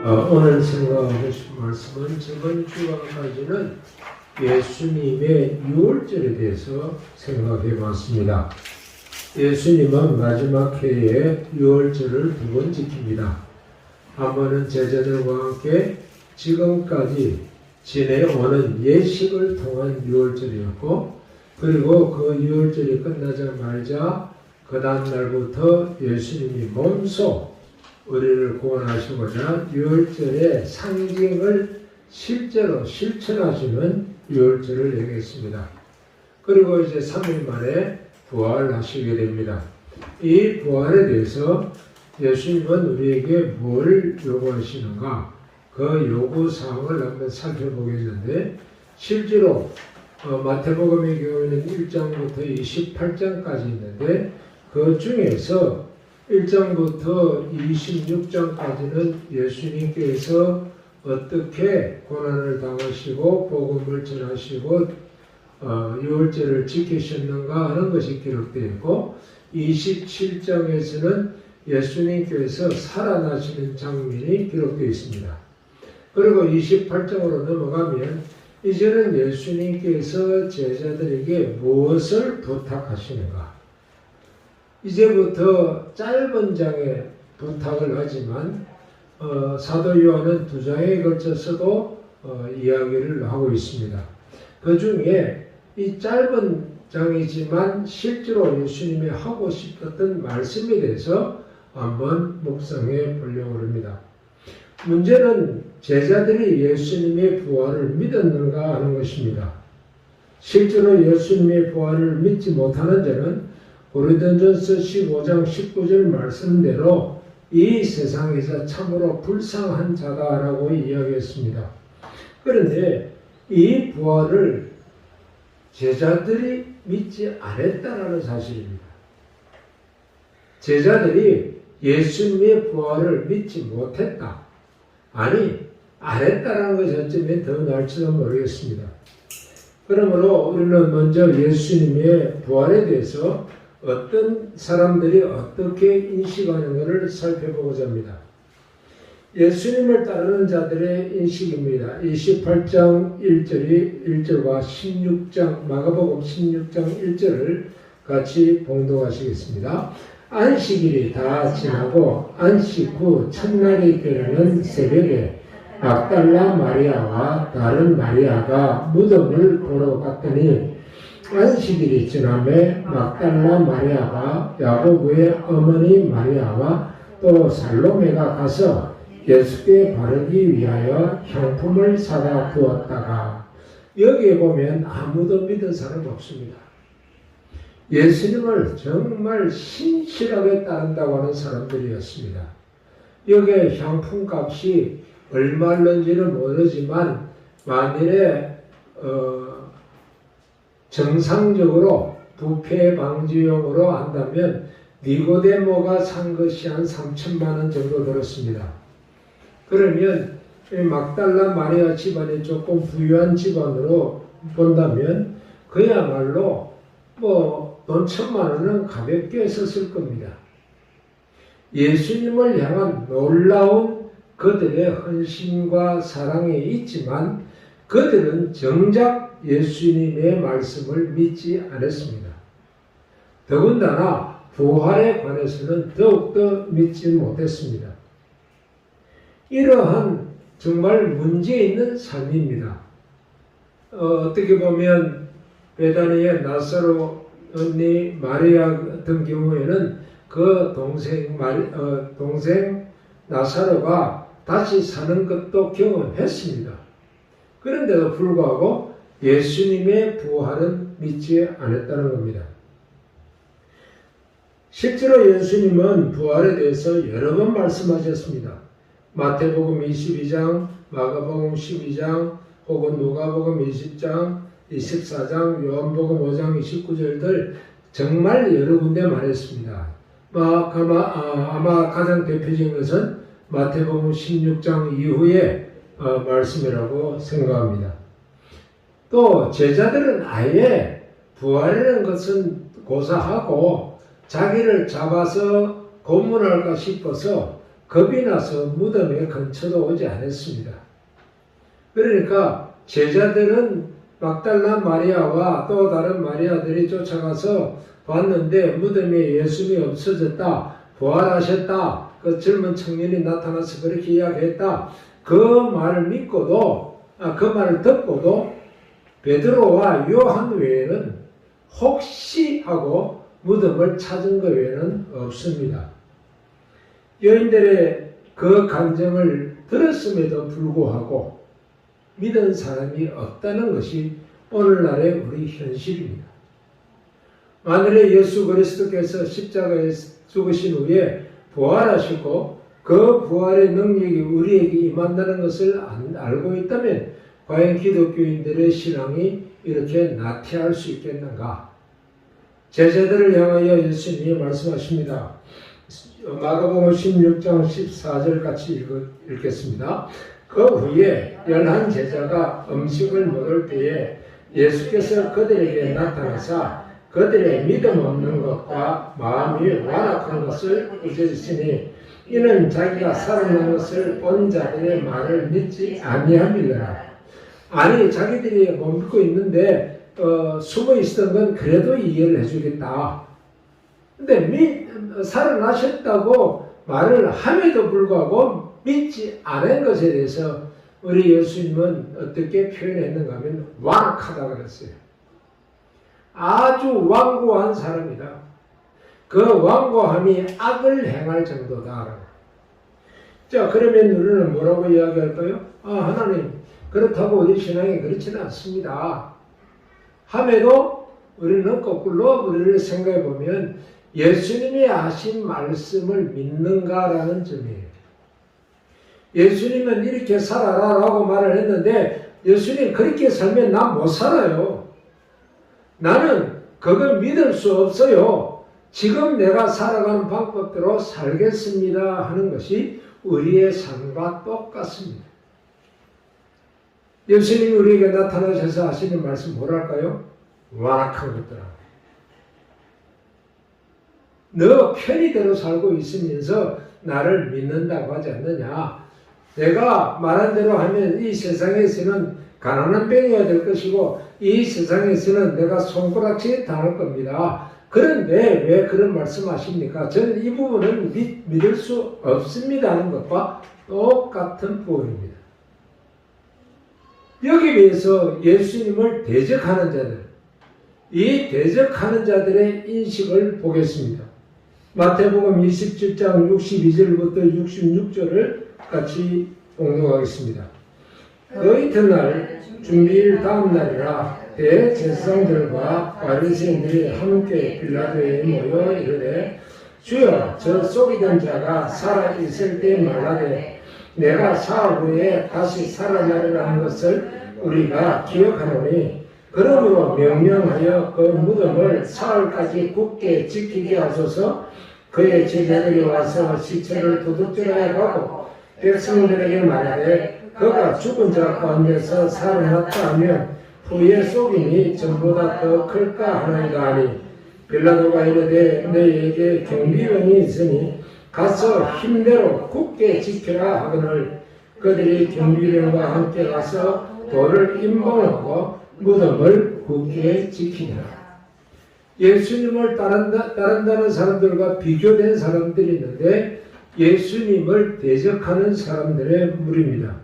오늘 생각하신 말씀은 저번 주간까지는 예수님의 유월절에 대해서 생각해 봤습니다. 예수님은 마지막 해에 유월절을 두 번 지킵니다. 한 번은 제자들과 함께 지금까지 지내오는 예식을 통한 유월절이었고, 그리고 그 유월절이 끝나자마자 그 다음 날부터 예수님이 몸소 우리를 구원하시고자 유월절의 상징을 실제로 실천하시는 유월절을 얘기했습니다. 그리고 이제 3일 만에 부활하시게 됩니다. 이 부활에 대해서 예수님은 우리에게 뭘 요구하시는가? 그 요구사항을 한번 살펴보겠는데, 실제로 마태복음의 경우에는 1장부터 28장까지 있는데, 그 중에서 1장부터 26장까지는 예수님께서 어떻게 고난을 당하시고 복음을 전하시고 유월절을 지키셨는가 하는 것이 기록되어 있고, 27장에서는 예수님께서 살아나시는 장면이 기록되어 있습니다. 그리고 28장으로 넘어가면 이제는 예수님께서 제자들에게 무엇을 부탁하시는가? 이제부터 짧은 장의 부탁을 하지만 사도 요한은 2장에 걸쳐서도 이야기를 하고 있습니다. 그 중에 이 짧은 장이지만 실제로 예수님이 하고 싶었던 말씀에 대해서 한번 묵상해 보려고 합니다. 문제는 제자들이 예수님의 부활을 믿었는가 하는 것입니다. 실제로 예수님의 부활을 믿지 못하는 자는 고린도전서 15장 19절 말씀대로 이 세상에서 참으로 불쌍한 자다라고 이야기했습니다. 그런데 이 부활을 제자들이 믿지 않았다는 사실입니다. 제자들이 예수님의 부활을 믿지 못했다. 아니, 안 했다는 것이 어쩌면 더 나을지도 모르겠습니다. 그러므로 우리는 먼저 예수님의 부활에 대해서 어떤 사람들이 어떻게 인식하는 것을 살펴보고자 합니다. 예수님을 따르는 자들의 인식입니다. 28장 1절과 16장 마가복음 16장 1절을 같이 봉독하시겠습니다. 안식일이 다 지나고 안식 후 첫날이 되는 새벽에 막달라 마리아와 다른 마리아가 무덤을 보러 갔더니 안식일이 지남에 막달라 마리아와 야고보의 어머니 마리아와 또 살로메가 가서 예수께 바르기 위하여 향품을 사다 두었다가, 여기에 보면 아무도 믿은 사람 없습니다. 예수님을 정말 신실하게 따른다고 하는 사람들이었습니다. 여기에 향품값이 얼마인지는 모르지만 만일에 정상적으로 부패 방지용으로 한다면 니고데모가 산 것이 한 3천만 원 정도 들었습니다. 그러면 막달라 마리아 집안이 조금 부유한 집안으로 본다면 그야말로 돈 1,000만 원은 가볍게 썼을 겁니다. 예수님을 향한 놀라운 그들의 헌신과 사랑이 있지만 그들은 정작 예수님의 말씀을 믿지 않았습니다. 더군다나 부활에 관해서는 더욱더 믿지 못했습니다. 이러한 정말 문제 있는 삶입니다. 어떻게 보면 베다니의 나사로 언니 마리아 같은 경우에는 그 동생 나사로가 다시 사는 것도 경험했습니다. 그런데도 불구하고 예수님의 부활은 믿지 않았다는 겁니다. 실제로 예수님은 부활에 대해서 여러 번 말씀하셨습니다. 마태복음 22장, 마가복음 12장, 혹은 누가복음 20장, 24장, 요한복음 5장 29절들 정말 여러 군데 말했습니다. 아마 가장 대표적인 것은 마태복음 16장 이후의 말씀이라고 생각합니다. 또 제자들은 아예 부활이라는 것은 고사하고 자기를 잡아서 고문할까 싶어서 겁이 나서 무덤에 근처도 오지 않았습니다. 그러니까 제자들은 막달라 마리아와 또 다른 마리아들이 쫓아가서 봤는데 무덤에 예수님이 없어졌다, 부활하셨다, 그 젊은 청년이 나타나서 그렇게 이야기했다. 그 말을 믿고도, 그 말을 듣고도 베드로와 요한 외에는 혹시 하고 무덤을 찾은 것 외에는 없습니다. 여인들의 그 감정을 들었음에도 불구하고 믿은 사람이 없다는 것이 오늘날의 우리 현실입니다. 만일에 예수 그리스도께서 십자가에 죽으신 후에 부활하시고 그 부활의 능력이 우리에게 임한다는 것을 알고 있다면 과연 기독교인들의 신앙이 이렇게 나태할 수 있겠는가? 제자들을 향하여 예수님이 말씀하십니다. 마가복음 16장 14절 같이 읽겠습니다. 그 후에 11 제자가 음식을 먹을 때에 예수께서 그들에게 나타나사 그들의 믿음 없는 것과 마음이 완악한 것을 꾸짖으시니 이는 자기가 살아난 것을 본 자들의 말을 믿지 아니함이라. 아니 자기들이 못 믿고 있는데 숨어 있었던 건 그래도 이해를 해주겠다. 근데 살아나셨다고 말을 함에도 불구하고 믿지 않은 것에 대해서 우리 예수님은 어떻게 표현했는가 하면 완악하다 그랬어요. 아주 완고한 사람이다. 그 완고함이 악을 행할 정도다. 자, 그러면 우리는 뭐라고 이야기할까요? 하나님, 그렇다고 우리 신앙이 그렇지는 않습니다. 함에도 우리는 거꾸로 우리를 생각해 보면 예수님이 하신 말씀을 믿는가라는 점이에요. 예수님은 이렇게 살아라라고 말을 했는데 예수님 그렇게 살면 나 못 살아요. 나는 그걸 믿을 수 없어요. 지금 내가 살아가는 방법대로 살겠습니다 하는 것이 우리의 삶과 똑같습니다. 예수님이 우리에게 나타나셔서 하시는 말씀 뭐랄까요? 완악한 것들아. 너 편의대로 살고 있으면서 나를 믿는다고 하지 않느냐? 내가 말한 대로 하면 이 세상에서는 가난한 병이어야 될 것이고 이 세상에서는 내가 손가락질 당할 겁니다. 그런데 왜 그런 말씀하십니까? 저는 이 부분은 믿을 수 없습니다 하는 것과 똑같은 부분입니다. 여기 비해서 예수님을 대적하는 자들, 이 대적하는 자들의 인식을 보겠습니다. 마태복음 27장 62절부터 66절을 같이 봉독하겠습니다. 그 이튿날 준비일 다음 날이라 대제사장들과 바리새인들이 함께 빌라도에 모여 이르되 주여 저 쏘기던 자가 살아 있을 때 말하되 내가 사흘 후에 다시 살아나리라는 것을 우리가 기억하노니 그러므로 명령하여 그 무덤을 사흘까지 굳게 지키게 하소서. 그의 제자들이 와서 시체를 도둑질하여 가고 백성들에게 말하되 그가 죽은 자 가운데서 살아났다 하면 후에 속임이 전보다 더 클까 하나이다 하니 빌라도가 이르되 너희에게 경비병이 있으니 가서 힘대로 굳게 지켜라 하거늘 그들이 경비병과 함께 가서 돌을 임봉하고 무덤을 굳게 지키니라. 예수님을 따른다는 사람들과 비교된 사람들이 있는데 예수님을 대적하는 사람들의 무리입니다.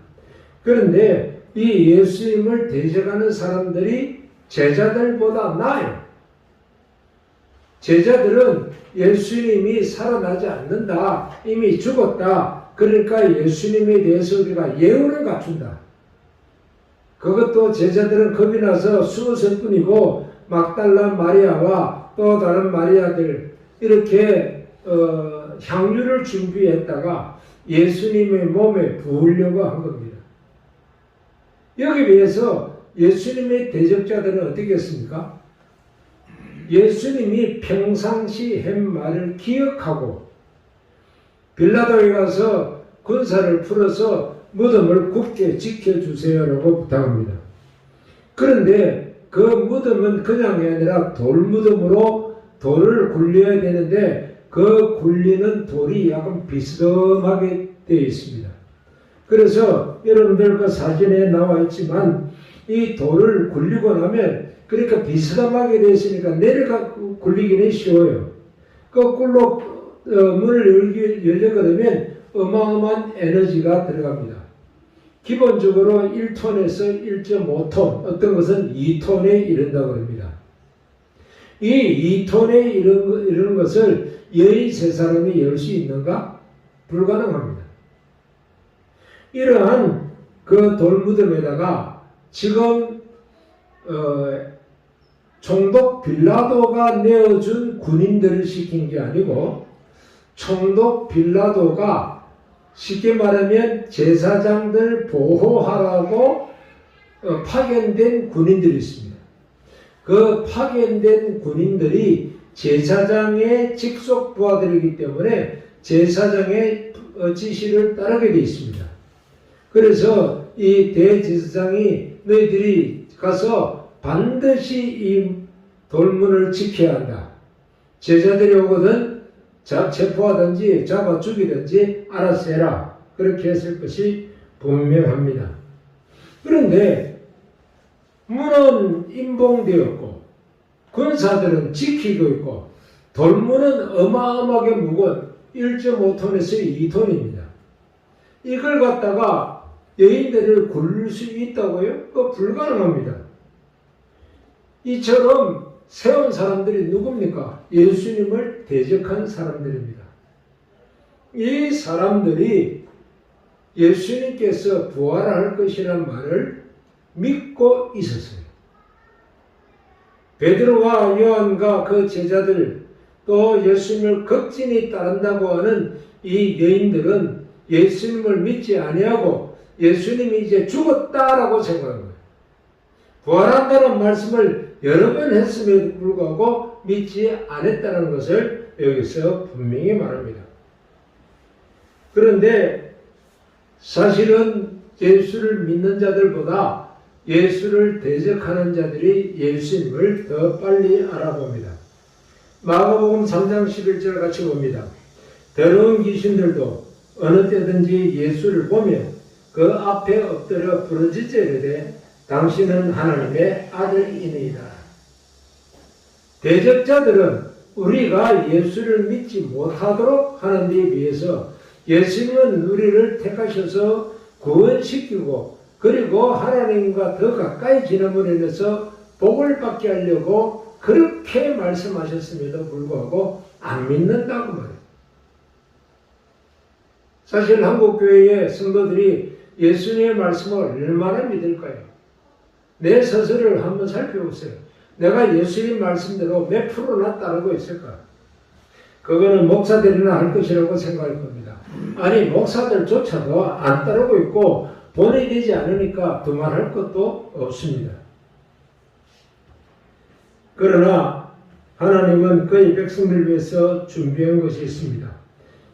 그런데 이 예수님을 대적하는 사람들이 제자들보다 나아요. 제자들은 예수님이 살아나지 않는다, 이미 죽었다, 그러니까 예수님에 대해서 우리가 예우를 갖춘다. 그것도 제자들은 겁이 나서 숨었을 뿐이고 막달라 마리아와 또 다른 마리아들 이렇게 향유를 준비했다가 예수님의 몸에 부으려고 한 겁니다. 여기 비해서 예수님의 대적자들은 어떻게 했습니까? 예수님이 평상시 한 말을 기억하고 빌라도에 가서 군사를 풀어서 무덤을 굳게 지켜주세요라고 부탁합니다. 그런데 그 무덤은 그냥이 아니라 돌무덤으로 돌을 굴려야 되는데 그 굴리는 돌이 약간 비스듬하게 되어 있습니다. 그래서 여러분들 그 사진에 나와 있지만 이 돌을 굴리고 나면 그러니까 비스듬하게 되어 있으니까 내려가 굴리기는 쉬워요. 거꾸로 문을 열려 그러면 어마어마한 에너지가 들어갑니다. 기본적으로 1톤에서 1.5톤, 어떤 것은 2톤에 이른다고 합니다. 이 2톤에 이르는 것을 여의 세 사람이 열 수 있는가? 불가능합니다. 이러한 그 돌무덤에다가 지금 총독 빌라도가 내어준 군인들을 시킨 게 아니고 총독 빌라도가 쉽게 말하면 제사장들 보호하라고 파견된 군인들이 있습니다. 그 파견된 군인들이 제사장의 직속 부하들이기 때문에 제사장의 지시를 따르게 되어 있습니다. 그래서 이 대제사장이 너희들이 가서 반드시 이 돌문을 지켜야 한다. 제자들이 오거든 체포하든지 잡아 죽이든지 알아서 해라. 그렇게 했을 것이 분명합니다. 그런데 문은 임봉되었고 군사들은 지키고 있고 돌문은 어마어마하게 무거운 1.5톤에서 2톤입니다. 이걸 갖다가 여인들을 굴릴 수 있다고요? 그거 불가능합니다. 이처럼 세운 사람들이 누굽니까? 예수님을 대적한 사람들입니다. 이 사람들이 예수님께서 부활할 것이라는 말을 믿고 있었어요. 베드로와 요한과 그 제자들 또 예수님을 극진히 따른다고 하는 이 여인들은 예수님을 믿지 아니하고 예수님이 이제 죽었다라고 생각한 거예요. 부활한다는 말씀을 여러 번 했음에도 불구하고 믿지 않았다는 것을 여기서 분명히 말합니다. 그런데 사실은 예수를 믿는 자들보다 예수를 대적하는 자들이 예수님을 더 빨리 알아봅니다. 마가복음 3장 11절 같이 봅니다. 더러운 귀신들도 어느 때든지 예수를 보면 그 앞에 엎드려 부르짖어 이르되 당신은 하나님의 아들이니이다. 대적자들은 우리가 예수를 믿지 못하도록 하는 데 비해서 예수님은 우리를 택하셔서 구원시키고 그리고 하나님과 더 가까이 지남으로 인해서 복을 받게 하려고 그렇게 말씀하셨음에도 불구하고 안 믿는다고 말해요. 사실 한국교회의 성도들이 예수님의 말씀을 얼마나 믿을까요? 내 스스로를 한번 살펴보세요. 내가 예수님 말씀대로 몇 프로나 따르고 있을까? 그거는 목사들이나 할 것이라고 생각할 겁니다. 아니 목사들조차도 안 따르고 있고 본이 되지 않으니까 두말할 것도 없습니다. 그러나 하나님은 그의 백성들을 위해서 준비한 것이 있습니다.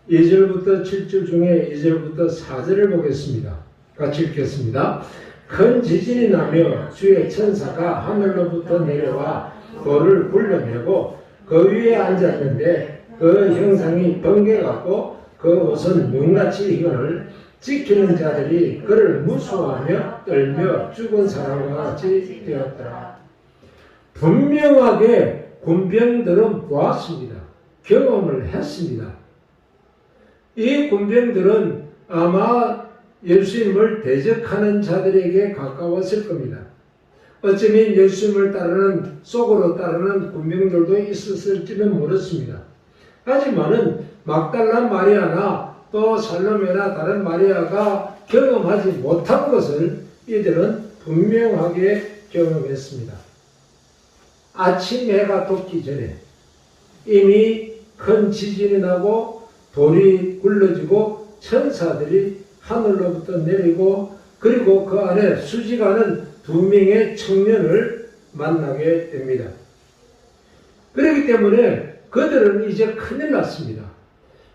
2절부터 7절 중에 2절부터 4절을 보겠습니다. 같이 읽겠습니다. 큰 지진이 나며 주의 천사가 하늘로부터 내려와 돌을 굴려내고 그 위에 앉았는데 그 형상이 번개 같고 그 옷은 눈같이 희건을 지키는 자들이 그를 무서워하며 떨며 죽은 사람과 같이 되었더라. 분명하게 군병들은 보았습니다. 경험을 했습니다. 이 군병들은 아마 예수님을 대적하는 자들에게 가까웠을 겁니다. 어쩌면 예수님을 따르는 속으로 따르는 군병들도 있었을지는 모르겠습니다. 하지만은 막달라 마리아나 또 살로메나 다른 마리아가 경험하지 못한 것을 이들은 분명하게 경험했습니다. 아침 해가 돋기 전에 이미 큰 지진이 나고 돌이 굴러지고 천사들이 하늘로부터 내리고 그리고 그 안에 수직하는 두 명의 청년을 만나게 됩니다. 그렇기 때문에 그들은 이제 큰일 났습니다.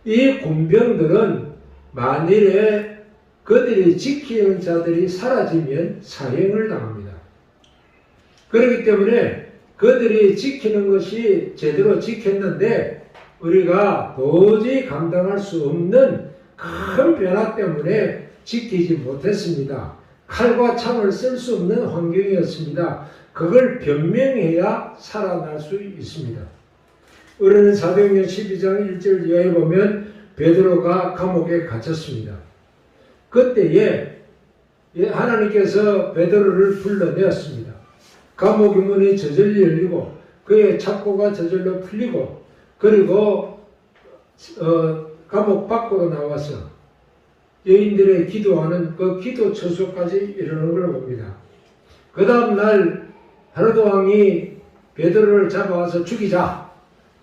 이 군병들은 만일에 그들이 지키는 자들이 사라지면 사형을 당합니다. 그렇기 때문에 그들이 지키는 것이 제대로 지켰는데 우리가 도저히 감당할 수 없는 큰 변화 때문에 지키지 못했습니다. 칼과 창을 쓸 수 없는 환경이었습니다. 그걸 변명해야 살아날 수 있습니다. 우리는 사도행전 12장 1절 이하에 보면 베드로가 감옥에 갇혔습니다. 그때에 하나님께서 베드로를 불러내었습니다. 감옥의 문이 저절로 열리고 그의 착고가 저절로 풀리고 그리고 감옥 밖으로 나와서 여인들의 기도하는 그 기도 처소까지 이르는 걸 봅니다. 그 다음 날 헤로드 왕이 베드로를 잡아와서 죽이자.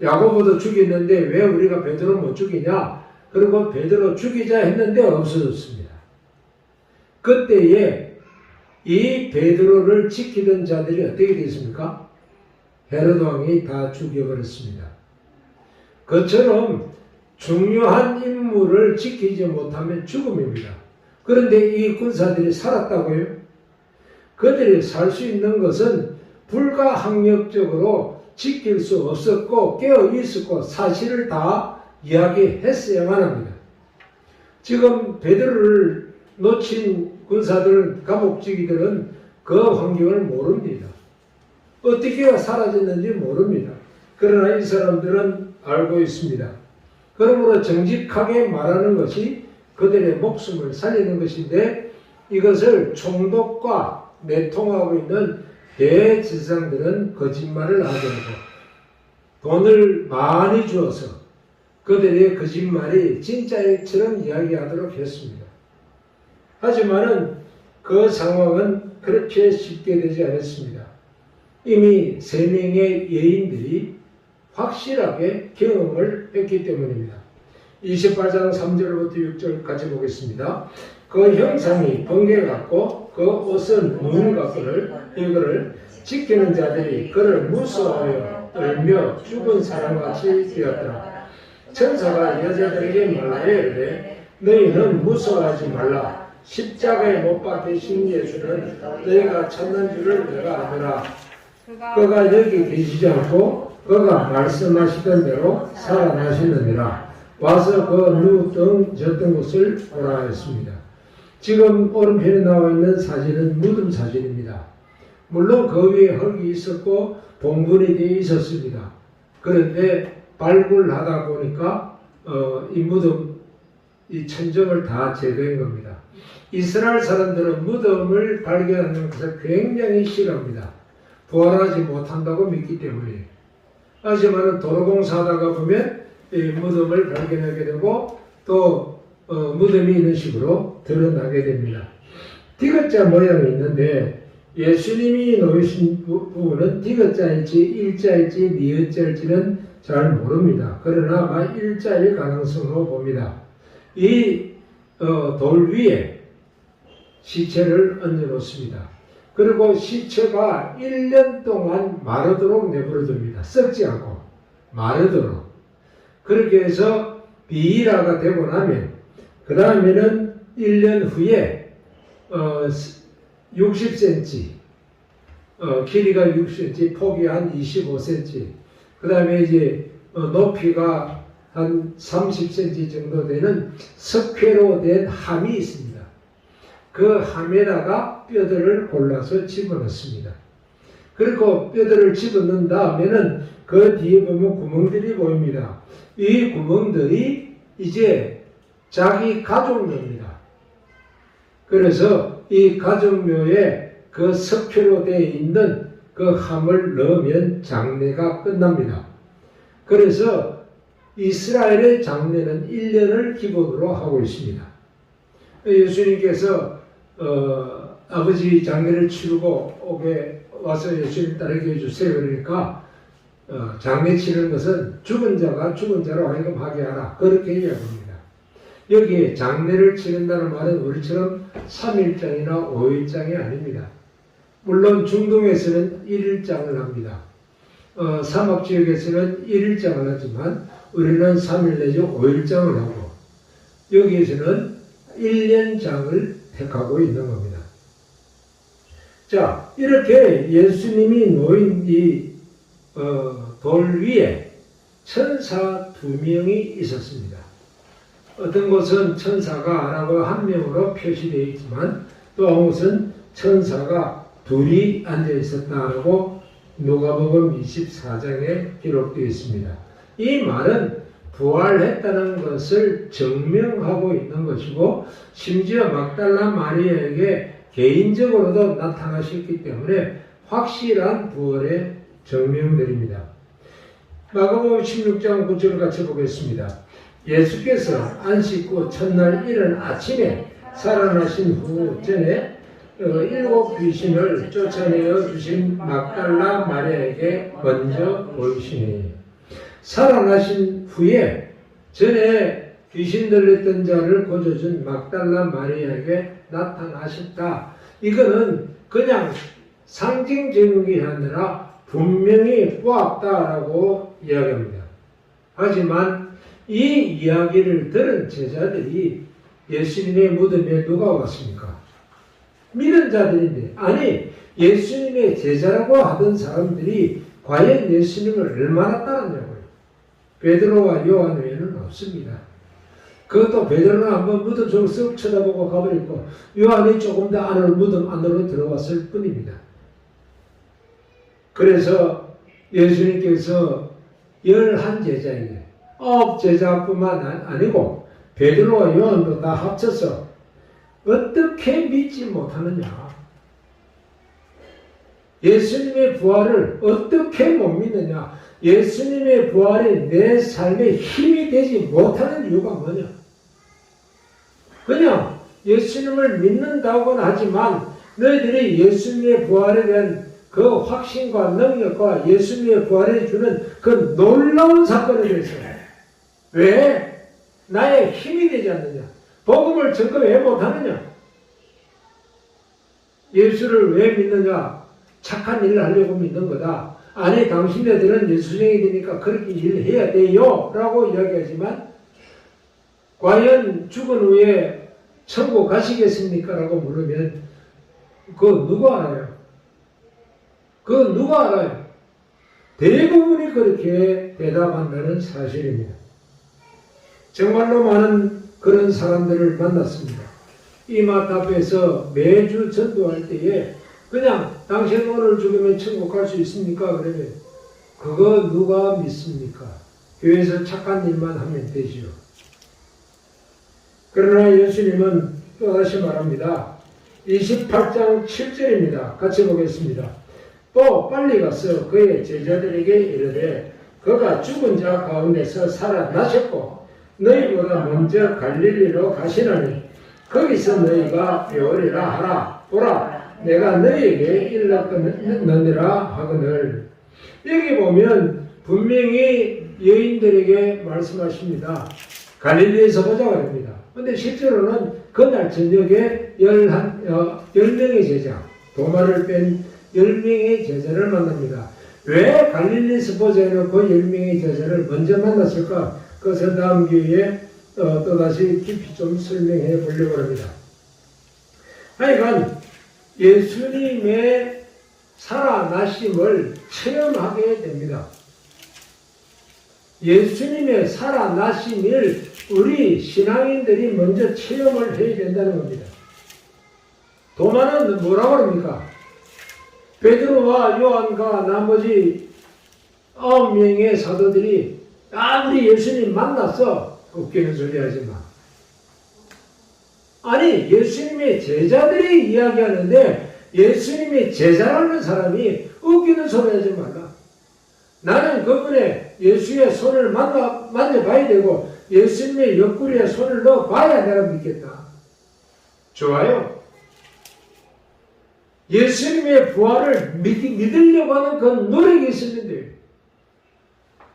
야고보도 죽였는데 왜 우리가 베드로 못 죽이냐? 그리고 베드로 죽이자 했는데 없어졌습니다. 그때에 이 베드로를 지키던 자들이 어떻게 되었습니까? 헤로드 왕이 다 죽여버렸습니다. 그처럼 중요한 임무를 지키지 못하면 죽음입니다. 그런데 이 군사들이 살았다고요? 그들이 살 수 있는 것은 불가항력적으로 지킬 수 없었고 깨어 있었고 사실을 다 이야기했어야만 합니다. 지금 베드로를 놓친 군사들, 감옥지기들은 그 환경을 모릅니다. 어떻게 사라졌는지 모릅니다. 그러나 이 사람들은 알고 있습니다. 그러므로 정직하게 말하는 것이 그들의 목숨을 살리는 것인데 이것을 총독과 내통하고 있는 대제사장들은 거짓말을 하게 하고 돈을 많이 주어서 그들의 거짓말이 진짜처럼 이야기하도록 했습니다. 하지만은 그 상황은 그렇게 쉽게 되지 않았습니다. 이미 3명의 여인들이 확실하게 경험을 했기 때문입니다. 28장 3절부터 6절까지 보겠습니다. 그 형상이 번개 같고 그 옷은 눈 같거늘 이거를 지키는 자들이 그를 무서워하여 떨며 죽은 사람같이 되었더라. 천사가 여자들에게 말하여 이르되 너희는 무서워하지 말라. 십자가에 못 박히신 예수는 너희가 찾는 줄을 내가 아노라. 그가 여기 계시지 않고 그가 말씀하시던 대로 살아나시느니라. 와서 그 누웠던 졌던 곳을 보라 했습니다. 지금 오른편에 나와 있는 사진은 무덤 사진입니다. 물론 그 위에 흙이 있었고 봉분이 되어 있었습니다. 그런데 발굴하다 보니까 이 무덤, 이 천정을 다 제거한 겁니다. 이스라엘 사람들은 무덤을 발견하는 것을 굉장히 싫어합니다. 부활하지 못한다고 믿기 때문에. 하지만 도로공사하다가 보면 이 무덤을 발견하게 되고 또 무덤이 이런 식으로 드러나게 됩니다. 디귿자 모양이 있는데 예수님이 놓으신 부분은 디귿자일지 일자일지 니은자일지는 잘 모릅니다. 그러나 아마 일자일 가능성으로 봅니다. 이 돌 위에 시체를 얹어놓습니다. 그리고 시체가 1년 동안 마르도록 내버려둡니다. 썩지 않고 마르도록. 그렇게 해서 비일화가 되고 나면 그 다음에는 1년 후에 60cm 길이가 60cm 폭이 한 25cm 그 다음에 이제 높이가 한 30cm 정도 되는 석회로 된 함이 있습니다. 그 함에다가 뼈들을 골라서 집어넣습니다. 그리고 뼈들을 집어넣은 다음에는 그 뒤에 보면 구멍들이 보입니다. 이 구멍들이 이제 자기 가족묘입니다. 그래서 이 가족묘에 그 석회로 되어 있는 그 함을 넣으면 장례가 끝납니다. 그래서 이스라엘의 장례는 1년을 기본으로 하고 있습니다. 예수님께서 아버지 장례를 치르고 오게 와서 예수님 따르게 해주세요. 그러니까 장례 치르는 것은 죽은 자가 죽은 자로 하여금 하게 하라. 그렇게 이야기합니다. 여기에 장례를 치른다는 말은 우리처럼 3일장이나 5일장이 아닙니다. 물론 중동에서는 1일장을 합니다. 사막 지역에서는 1일장을 하지만 우리는 3일 내지 5일장을 하고 여기에서는 1년장을 택하고 있는 겁니다. 자, 이렇게 예수님이 놓인 이 돌 위에 천사 2명이 있었습니다. 어떤 곳은 천사가 라고 한 명으로 표시되어 있지만 또 한 곳은 천사가 둘이 앉아 있었다라고 누가복음 24장에 기록되어 있습니다. 이 말은 부활했다는 것을 증명하고 있는 것이고 심지어 막달라 마리아에게 개인적으로도 나타나셨기 때문에 확실한 부활의 증명들입니다. 마가복음 16장 9절을 같이 보겠습니다. 예수께서 안식 후 첫날 이른 아침에 살아나신 후 전에 7 귀신을 쫓아내어 주신 막달라 마리아에게 먼저 보이시니 살아나신 후에 전에 귀신 들렸던 자를 고쳐준 막달라 마리아에게 나타나셨다. 이거는 그냥 상징적인 게 아니라 분명히 보았다라고 이야기합니다. 하지만 이 이야기를 들은 제자들이 예수님의 무덤에 누가 왔습니까? 믿은 자들인데, 아니 예수님의 제자라고 하던 사람들이 과연 예수님을 얼마나 따랐냐고요. 베드로와 요한 외에는 없습니다. 그것도 베드로는 한번 무덤 쪽을 쓱 쳐다보고 가버리고 요한이 조금 더 무덤 안으로 들어왔을 뿐입니다. 그래서 예수님께서 11제자에게 9제자뿐만 아니고 베드로와 요한도 다 합쳐서 어떻게 믿지 못하느냐, 예수님의 부활을 어떻게 못 믿느냐, 예수님의 부활이 내 삶에 힘이 되지 못하는 이유가 뭐냐, 그냥 예수님을 믿는다고는 하지만 너희들이 예수님의 부활에 대한 그 확신과 능력과 예수님의 부활에 주는 그 놀라운 사건에 대해서 왜 나의 힘이 되지 않느냐, 복음을 전금 왜 못하느냐, 예수를 왜 믿느냐, 착한 일을 하려고 믿는 거다. 아니 당신네들은 예수쟁이 되니까 그렇게 일을 해야 돼요 라고 이야기하지만 과연 죽은 후에 천국 가시겠습니까? 라고 물으면 그거 누가 알아요? 그거 누가 알아요? 대부분이 그렇게 대답한다는 사실입니다. 정말로 많은 그런 사람들을 만났습니다. 이마트 앞에서 매주 전도할 때에 그냥 당신 오늘 죽으면 천국 갈 수 있습니까? 그러면 그거 누가 믿습니까? 교회에서 착한 일만 하면 되지요. 그러나 예수님은 또다시 말합니다. 28장 7절입니다. 같이 보겠습니다. 또 빨리 가서 그의 제자들에게 이르되 그가 죽은 자 가운데서 살아나셨고 너희보다 먼저 갈릴리로 가시나니 거기서 너희가 배우리라 하라. 보라 내가 너희에게 일렀느니라 하거늘. 여기 보면 분명히 여인들에게 말씀하십니다. 갈릴리에서 보자고 합니다. 그런데 실제로는 그날 저녁에 10명의 제자, 도마를 뺀 10명의 제자를 만납니다. 왜 갈릴리에서 보자 해놓고 10명의 제자를 먼저 만났을까? 그것을 다음 기회에 또다시 깊이 좀 설명해 보려고 합니다. 하여간 예수님의 살아나심을 체험하게 됩니다. 예수님의 살아나심을 우리 신앙인들이 먼저 체험을 해야 된다는 겁니다. 도마는 뭐라고 합니까? 베드로와 요한과 나머지 9명의 사도들이 우리 예수님 만났어. 웃기는 소리 하지 마. 아니 예수님의 제자들이 이야기하는데 예수님의 제자라는 사람이 웃기는 소리 하지 말라. 나는 그분의 예수의 손을 만져봐야 되고 예수님의 옆구리에 손을 넣어봐야 내가 믿겠다. 좋아요. 예수님의 부활을 믿으려고 하는 그 노력이 있었는데,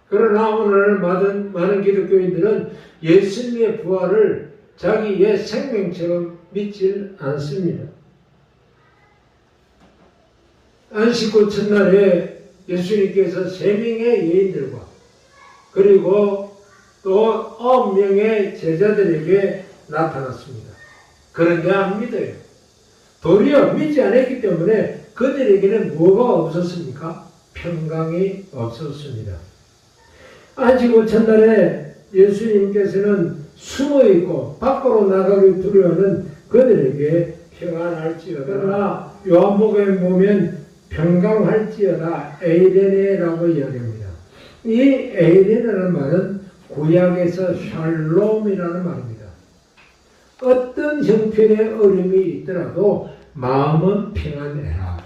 그러나 오늘 많은 기독교인들은 예수님의 부활을 자기의 생명처럼 믿질 않습니다. 안식 후 첫날에 예수님께서 3명의 여인들과 그리고 또 9명의 제자들에게 나타났습니다. 그런데 안 믿어요. 도리어 믿지 않았기 때문에 그들에게는 뭐가 없었습니까? 평강이 없었습니다. 안식오 첫날에 예수님께서는 숨어있고 밖으로 나가기 두려워하는 그들에게 평안할지어다. 그러나 요한복음에 보면 평강할지어다 에이레네라고 이야기합니다. 이 에이레네라는 말은 구약에서 샬롬이라는 말입니다. 어떤 형편의 어려움이 있더라도 마음은 평안해라.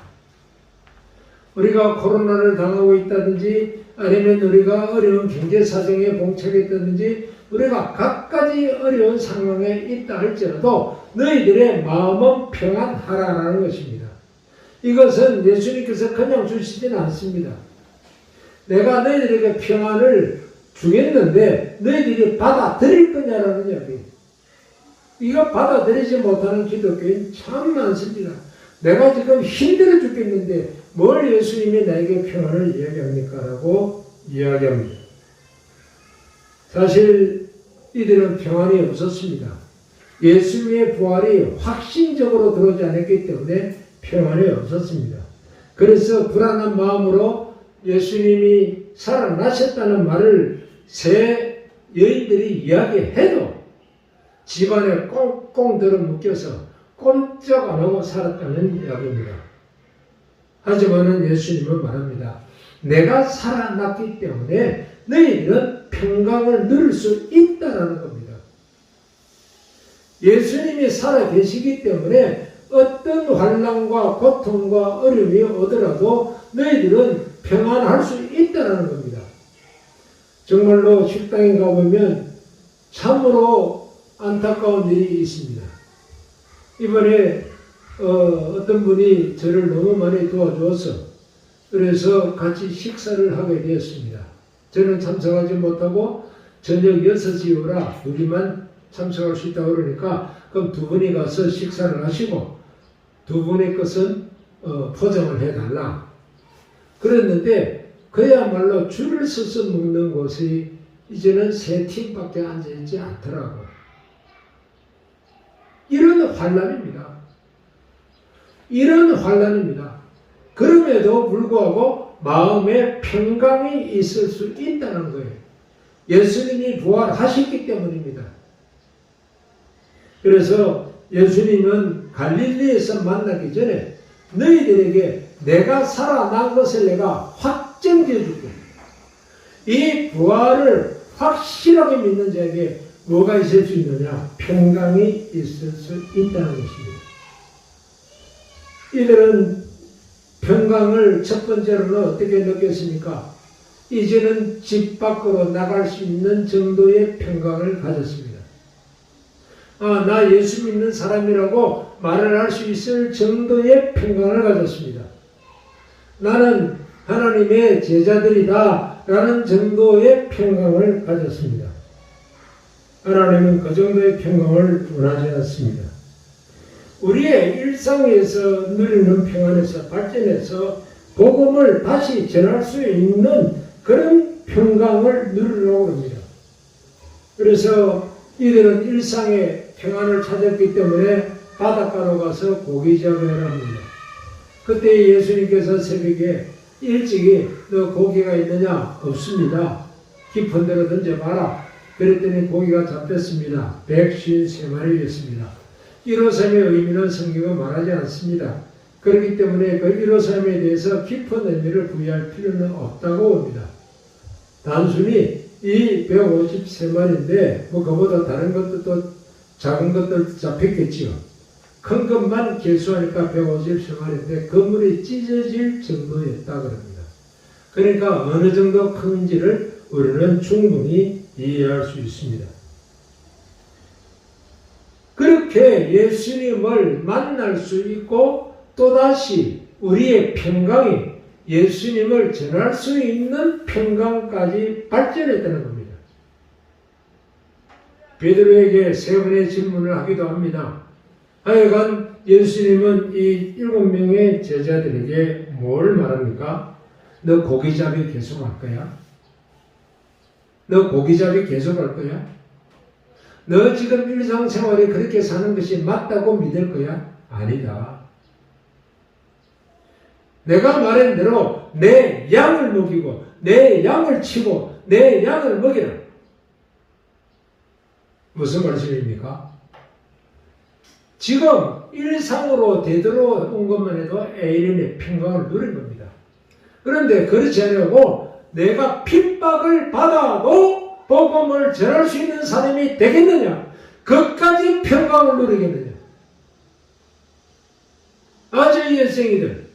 우리가 코로나를 당하고 있다든지 아니면 우리가 어려운 경제사정에 봉착했다든지 우리가 각가지 어려운 상황에 있다 할지라도 너희들의 마음은 평안하라라는 것입니다. 이것은 예수님께서 그냥 주시지는 않습니다. 내가 너희들에게 평안을 주겠는데 너희들이 받아들일 거냐라는 이야기예요. 이거 받아들이지 못하는 기독교인 참 많습니다. 내가 지금 힘들어 죽겠는데 뭘 예수님이 나에게 평안을 이야기합니까? 라고 이야기합니다. 사실 이들은 평안이 없었습니다. 예수님의 부활이 확신적으로 들어오지 않았기 때문에 평안이 없었습니다. 그래서 불안한 마음으로 예수님이 살아나셨다는 말을 세 여인들이 이야기해도 집안에 꽁꽁 들어묶여서 꼼짝 안 하고 살았다는 이야기입니다. 하지만은 예수님은 말합니다. 내가 살아났기 때문에 너희들은 평강을 누릴 수 있다라는 겁니다. 예수님이 살아 계시기 때문에 어떤 환난과 고통과 어려움이 오더라도 너희들은 평안할 수 있다라는 겁니다. 정말로 식당에 가보면 참으로 안타까운 일이 있습니다. 이번에 어떤 분이 저를 너무 많이 도와주어서 그래서 같이 식사를 하게 되었습니다. 저는 참석하지 못하고 저녁 6시 오라 우리만 참석할 수 있다고 그러니까 그럼 두 분이 가서 식사를 하시고 두 분의 것은 포장을 해달라. 그랬는데 그야말로 줄을 서서 먹는 곳이 이제는 3팀밖에 앉아있지 않더라고요. 이런 환난입니다. 이런 환난입니다. 그럼에도 불구하고 마음에 평강이 있을 수 있다는 거예요. 예수님이 부활하셨기 때문입니다. 그래서 예수님은 갈릴리에서 만나기 전에 너희들에게 내가 살아난 것을 내가 확정해 줄게. 이 부활을 확실하게 믿는 자에게 뭐가 있을 수 있느냐? 평강이 있을 수 있다는 것입니다. 이들은 평강을 첫 번째로는 어떻게 느꼈습니까? 이제는 집 밖으로 나갈 수 있는 정도의 평강을 가졌습니다. 나 예수 믿는 사람이라고 말을 할 수 있을 정도의 평강을 가졌습니다. 나는 하나님의 제자들이다 라는 정도의 평강을 가졌습니다. 하나님은 그 정도의 평강을 원하지 않습니다. 우리의 일상에서 누리는 평안에서 발전해서 복음을 다시 전할 수 있는 그런 평강을 누리려고 합니다. 그래서 이들은 일상의 평안을 찾았기 때문에 바닷가로 가서 고기 잡으려 합니다. 그때 예수님께서 새벽에 일찍이 너 고기가 있느냐? 없습니다. 깊은 데로 던져봐라. 그랬더니 고기가 잡혔습니다. 153마리였습니다. 153의 의미는 성경은 말하지 않습니다. 그렇기 때문에 그 153에 대해서 깊은 의미를 부여할 필요는 없다고 봅니다. 단순히 이 153마리인데 그거보다 다른 것도 작은 것들도 잡혔겠지요. 큰 것만 계수하니까 153마리인데 그물이 찢어질 정도였다 그럽니다. 그러니까 어느 정도 큰지를 우리는 충분히 이해할 수 있습니다. 그렇게 예수님을 만날 수 있고 또다시 우리의 평강이 예수님을 전할 수 있는 평강까지 발전했다는 겁니다. 베드로에게 3번의 질문을 하기도 합니다. 하여간 예수님은 이 7명의 제자들에게 뭘 말합니까? 너 고기잡이 계속할 거야? 너 고기잡이 계속할 거야? 너 지금 일상생활에 그렇게 사는 것이 맞다고 믿을 거야? 아니다. 내가 말한 대로 내 양을 먹이고 내 양을 치고 내 양을 먹이라. 무슨 말씀입니까? 지금 일상으로 되돌아온 것만 해도 에이린의 평강을 누린 겁니다. 그런데 그렇지 않냐고 내가 핍박을 받아도 복음을 전할 수 있는 사람이 되겠느냐? 그까지 평강을 누리겠느냐? 아주 예생이들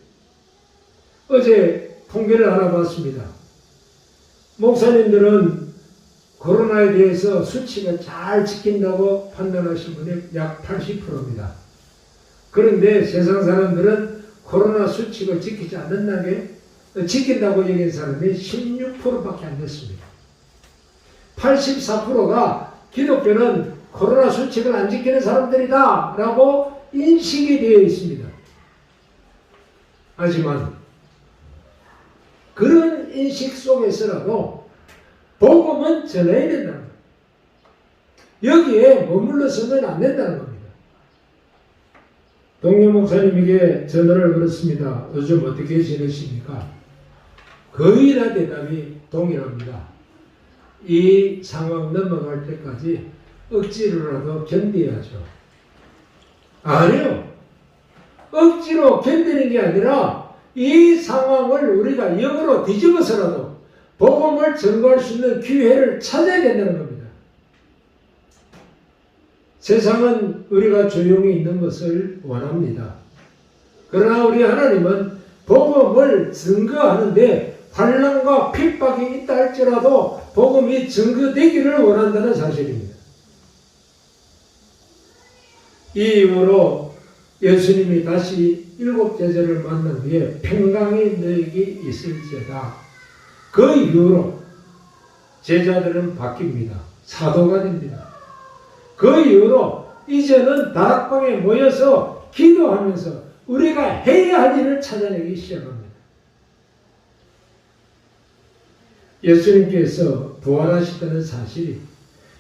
어제 통계를 알아봤습니다. 목사님들은 코로나에 대해서 수치가 잘 지킨다고 판단하신 분이 약 80%입니다. 그런데 세상 사람들은 코로나 수칙을 지키지 않는다게 지킨다고 얘기한 사람이 16%밖에 안 됐습니다. 84%가 기독교는 코로나 수칙을 안 지키는 사람들이다 라고 인식이 되어 있습니다. 하지만 그런 인식 속에서라도 복음은 전해야 된다는 겁니다. 여기에 머물러서는 안 된다는 겁니다. 동료 목사님에게 전화를 걸었습니다. 요즘 어떻게 지내십니까? 거의 다 대답이 동일합니다. 이 상황 넘어갈 때까지 억지로라도 견뎌야죠. 아니요. 억지로 견디는 게 아니라 이 상황을 우리가 역으로 뒤집어서라도 복음을 전거할 수 있는 기회를 찾아야 된다는 겁니다. 세상은 우리가 조용히 있는 것을 원합니다. 그러나 우리 하나님은 복음을 증거하는데 환난과 핍박이 있다 할지라도 복음이 증거되기를 원한다는 사실입니다. 이 이후로 예수님이 다시 7 제자를 만난 후에 평강이 너에게 있을지어다. 그 이후로 제자들은 바뀝니다. 사도가 됩니다. 그 이후로 이제는 다락방에 모여서 기도하면서 우리가 해야 할 일을 찾아내기 시작합니다. 예수님께서 부활하시다는 사실이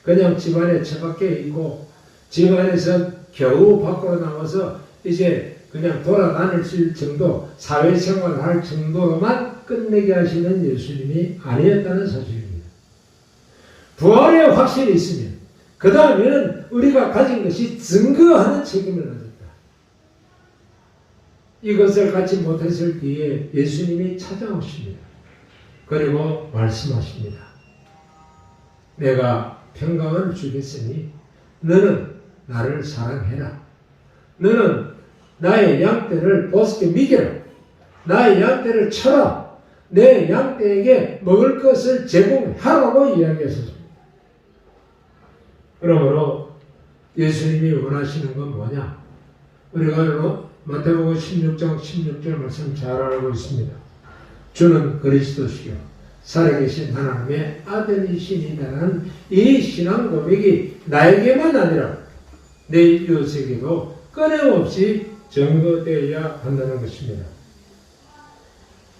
그냥 집안에 처박혀 있고 집안에서 겨우 밖으로 나와서 이제 그냥 돌아다닐 정도, 사회생활을 할 정도로만 끝내게 하시는 예수님이 아니었다는 사실입니다. 부활의 확신이 있으면 그 다음에는 우리가 가진 것이 증거하는 책임을 가졌다. 이것을 갖지 못했을 때에 예수님이 찾아오십니다. 그리고 말씀하십니다. 내가 평강을 주겠으니 너는 나를 사랑해라. 너는 나의 양떼를 보스게 미겨라. 나의 양떼를 쳐라. 내 양떼에게 먹을 것을 제공하라고 이야기했습니다. 그러므로 예수님이 원하시는 건 뭐냐? 우리가 마태복음 16장 16절 말씀 잘 알고 있습니다. 주는 그리스도시요 살아계신 하나님의 아들이시니다라는 이 신앙 고백이 나에게만 아니라 내 이웃에게도 끊임없이 증거되어야 한다는 것입니다.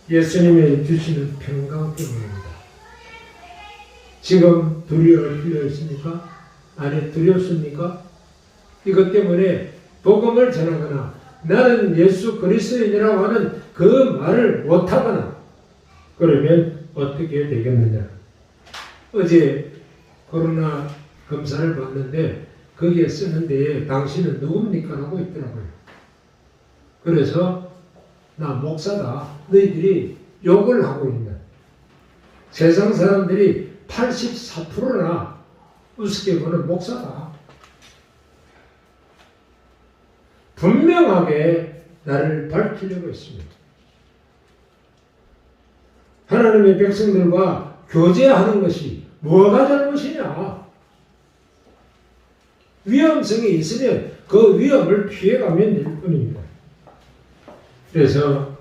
예수님이 주시는 평강 때문입니다. 지금 두려울 필요 있습니까? 아니, 두렵습니까? 이것 때문에 복음을 전하거나 나는 예수 그리스도인이라고 하는 그 말을 못하거나 그러면 어떻게 되겠느냐? 어제 코로나 검사를 받는데 거기에 쓰는데 당신은 누굽니까? 라고 있더라고요. 그래서 나 목사다. 너희들이 욕을 하고 있는 세상 사람들이 84%나 우습게 보는 목사다. 분명하게 나를 밝히려고 했습니다. 하나님의 백성들과 교제하는 것이 뭐가 잘못이냐? 위험성이 있으면 그 위험을 피해가면 될 뿐입니다. 그래서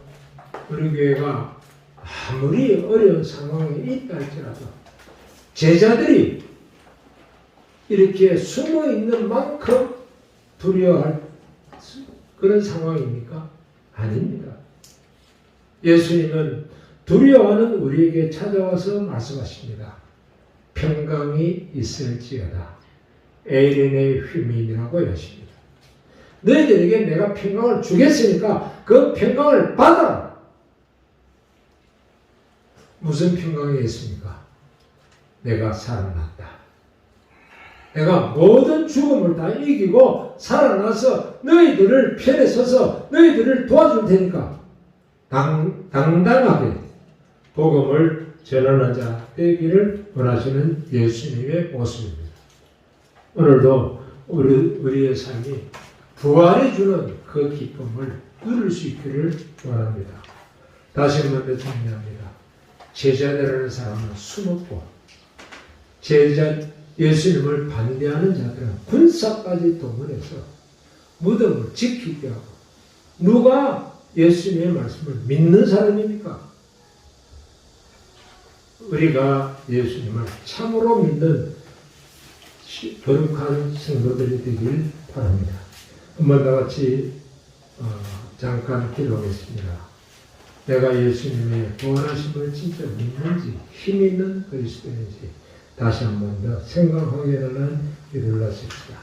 우리 교회가 아무리 어려운 상황에 있다 할지라도 제자들이 이렇게 숨어 있는 만큼 두려워할 그런 상황입니까? 아닙니다. 예수님은 두려워하는 우리에게 찾아와서 말씀하십니다. 평강이 있을지어다. 에이린의 휘민이라고 하십니다. 너희들에게 내가 평강을 주겠으니까 그 평강을 받아라. 무슨 평강이 있습니까? 내가 살아났다. 내가 모든 죽음을 다 이기고 살아나서 너희들을 편에 서서 너희들을 도와줄 테니까 당당하게 복음을 전하는 자 되기를 원하시는 예수님의 모습입니다. 오늘도 우리의 삶이 부활해 주는 그 기쁨을 누릴 수 있기를 원합니다. 다시 한번 정리합니다. 제자들이라는 사람은 숨었고 예수님을 반대하는 자들은 군사까지 동원해서 무덤을 지키게 하고 누가 예수님의 말씀을 믿는 사람입니까? 우리가 예수님을 참으로 믿는 거룩한 성도들이 되길 바랍니다. 한번 다 같이 잠깐 기도하겠습니다. 내가 예수님의 구원하심을 진짜 믿는지 힘 있는 그리스도인지 다시 한 번 더 생각하게 되는 기도를 하십시다.